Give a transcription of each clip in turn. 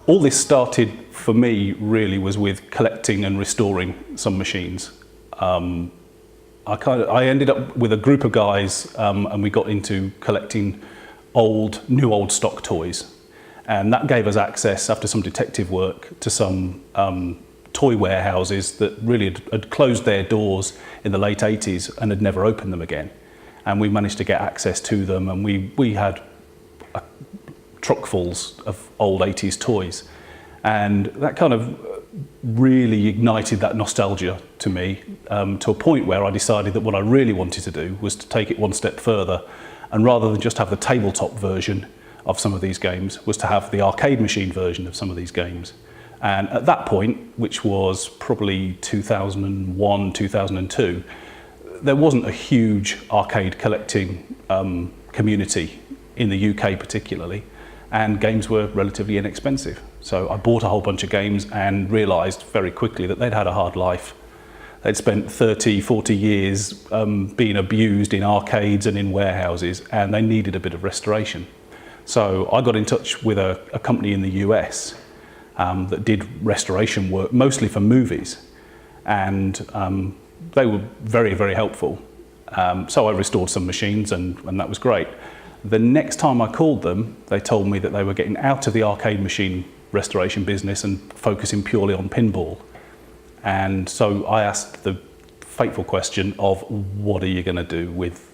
all this started for me really was with collecting and restoring some machines. I ended up with a group of guys and we got into collecting new old stock toys. And that gave us access, after some detective work, to some toy warehouses that really had closed their doors in the late 80s and had never opened them again. And we managed to get access to them, and we had truckfuls of old 80s toys. And that kind of really ignited that nostalgia to me, to a point where I decided that what I really wanted to do was to take it one step further, and rather than just have the tabletop version of some of these games, was to have the arcade machine version of some of these games. And at that point, which was probably 2001, 2002, there wasn't a huge arcade collecting community in the UK particularly, and games were relatively inexpensive. So I bought a whole bunch of games and realised very quickly that they'd had a hard life. They'd spent 30, 40 years being abused in arcades and in warehouses, and they needed a bit of restoration. So I got in touch with a company in the US that did restoration work, mostly for movies, and they were very, very helpful. So I restored some machines, and that was great. The next time I called them, they told me that they were getting out of the arcade machine restoration business and focusing purely on pinball. And so I asked the fateful question of, what are you going to do with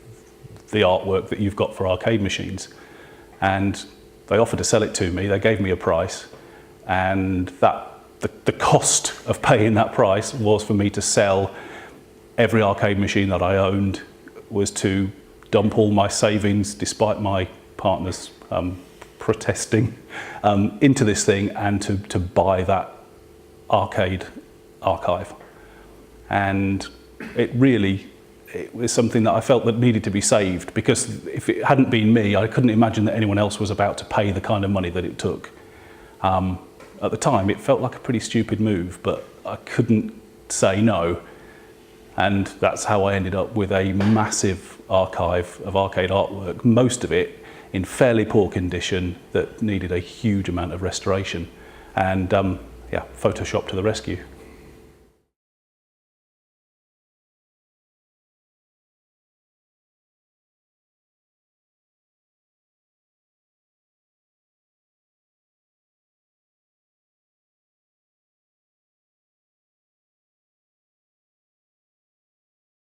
the artwork that you've got for arcade machines? And they offered to sell it to me. They gave me a price, and the cost of paying that price was for me to sell every arcade machine that I owned, was to dump all my savings, despite my partner's protesting, into this thing, and to buy that arcade archive. And it was something that I felt that needed to be saved, because if it hadn't been me, I couldn't imagine that anyone else was about to pay the kind of money that it took. At the time, it felt like a pretty stupid move, but I couldn't say no. And that's how I ended up with a massive archive of arcade artwork, most of it in fairly poor condition that needed a huge amount of restoration. And yeah, Photoshop to the rescue.